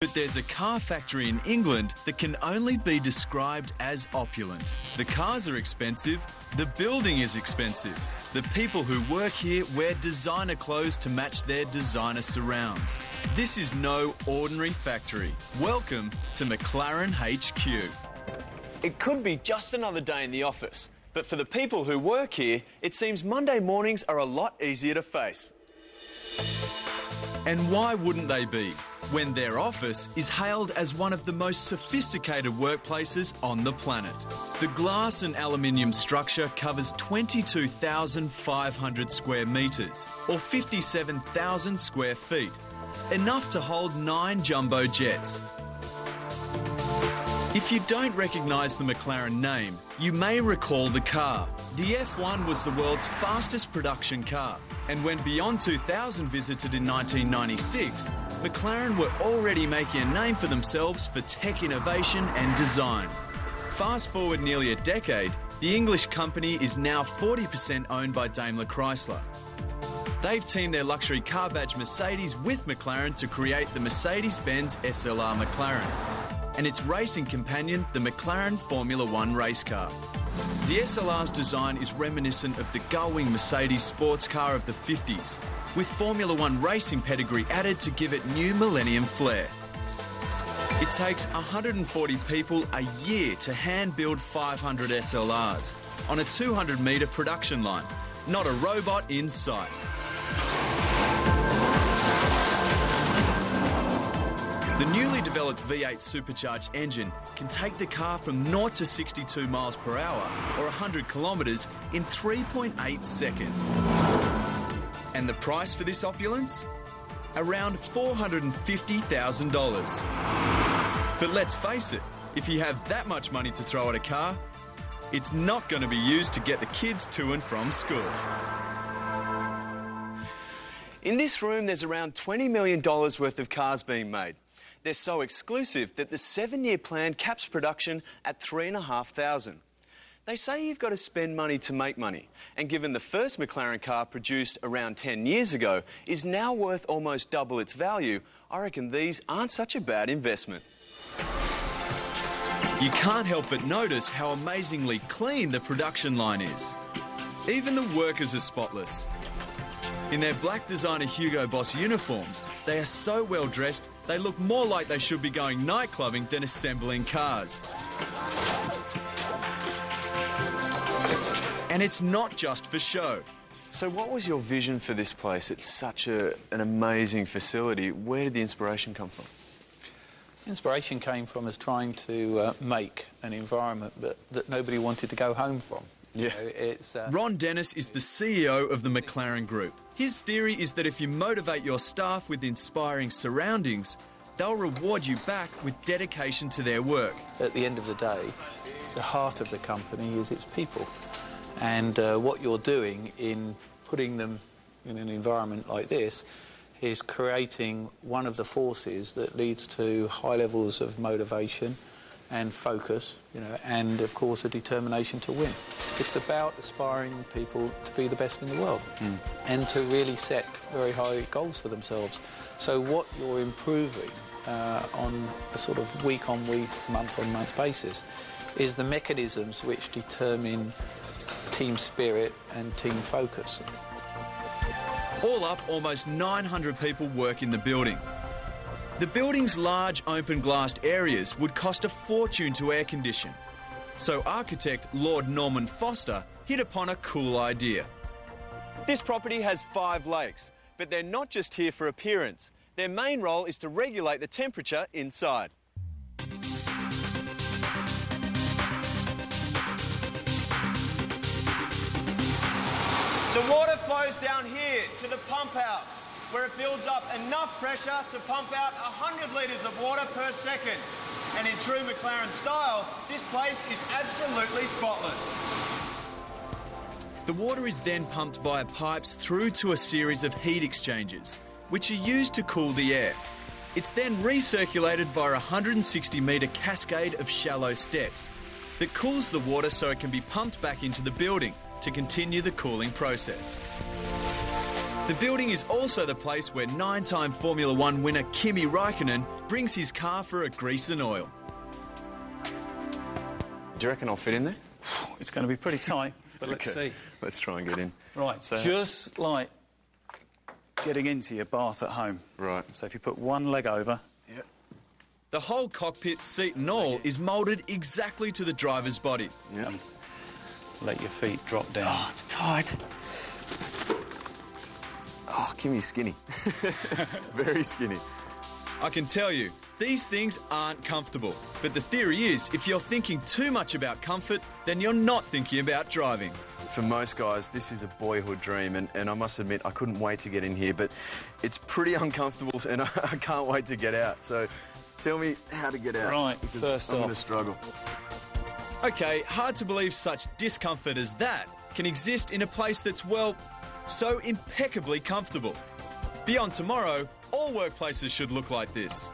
But there's a car factory in England that can only be described as opulent. The cars are expensive, the building is expensive. The people who work here wear designer clothes to match their designer surrounds. This is no ordinary factory. Welcome to McLaren HQ. It could be just another day in the office, but for the people who work here, it seems Monday mornings are a lot easier to face. And why wouldn't they be, when their office is hailed as one of the most sophisticated workplaces on the planet? The glass and aluminium structure covers 22,500 square metres, or 57,000 square feet, enough to hold 9 jumbo jets. If you don't recognise the McLaren name, you may recall the car. The F1 was the world's fastest production car, and when Beyond 2000 visited in 1996, McLaren were already making a name for themselves for tech innovation and design. Fast forward nearly a decade, the English company is now 40% owned by Daimler Chrysler. They've teamed their luxury car badge Mercedes with McLaren to create the Mercedes-Benz SLR McLaren and its racing companion, the McLaren Formula One race car. The SLR's design is reminiscent of the gull-wing Mercedes sports car of the 50s, with Formula One racing pedigree added to give it new millennium flair. It takes 140 people a year to hand-build 500 SLRs on a 200-metre production line, not a robot in sight. The newly developed V8 supercharged engine can take the car from 0 to 62 miles per hour, or 100 kilometres, in 3.8 seconds. And the price for this opulence? Around $450,000. But let's face it, if you have that much money to throw at a car, it's not going to be used to get the kids to and from school. In this room, there's around $20 million worth of cars being made. They're so exclusive that the 7-year plan caps production at 3,500. They say you've got to spend money to make money, and given the first McLaren car produced around 10 years ago is now worth almost double its value, I reckon these aren't such a bad investment. You can't help but notice how amazingly clean the production line is. Even the workers are spotless. In their black designer Hugo Boss uniforms, they are so well dressed, they look more like they should be going night clubbing than assembling cars. And it's not just for show. So what was your vision for this place? It's such an amazing facility. Where did the inspiration come from? Inspiration came from us trying to make an environment that nobody wanted to go home from. Yeah. Ron Dennis is the CEO of the McLaren Group. His theory is that if you motivate your staff with inspiring surroundings, they'll reward you back with dedication to their work. At the end of the day, the heart of the company is its people. And what you're doing in putting them in an environment like this is creating one of the forces that leads to high levels of motivation and focus, and of course a determination to win. It's about aspiring people to be the best in the world and to really set very high goals for themselves. So what you're improving on a sort of week-on-week, month-on-month basis is the mechanisms which determine team spirit and team focus. All up, almost 900 people work in the building. The building's large open-glassed areas would cost a fortune to air condition. So architect Lord Norman Foster hit upon a cool idea. This property has 5 lakes, but they're not just here for appearance. Their main role is to regulate the temperature inside. The water flows down here to the pump house, where it builds up enough pressure to pump out 100 litres of water per second. And in true McLaren style, this place is absolutely spotless. The water is then pumped via pipes through to a series of heat exchangers, which are used to cool the air. It's then recirculated via a 160-metre cascade of shallow steps that cools the water so it can be pumped back into the building to continue the cooling process. The building is also the place where 9-time Formula One winner Kimi Raikkonen brings his car for a grease and oil. Do you reckon I'll fit in there? It's going to be pretty tight, but let's see. Let's try and get in. Right, So- just like getting into your bath at home. Right. So if you put one leg over... Yep. The whole cockpit, seat and all, is moulded exactly to the driver's body. Yep. Let your feet drop down. Oh, it's tight. Oh, Kimi's skinny. Very skinny. I can tell you, these things aren't comfortable. But the theory is, if you're thinking too much about comfort, then you're not thinking about driving. For most guys, this is a boyhood dream, and I must admit, I couldn't wait to get in here, but it's pretty uncomfortable, and I can't wait to get out. So tell me how to get out. Right, because first I'm off. going to struggle. Okay, hard to believe such discomfort as that can exist in a place that's, well, so impeccably comfortable. Beyond tomorrow, all workplaces should look like this.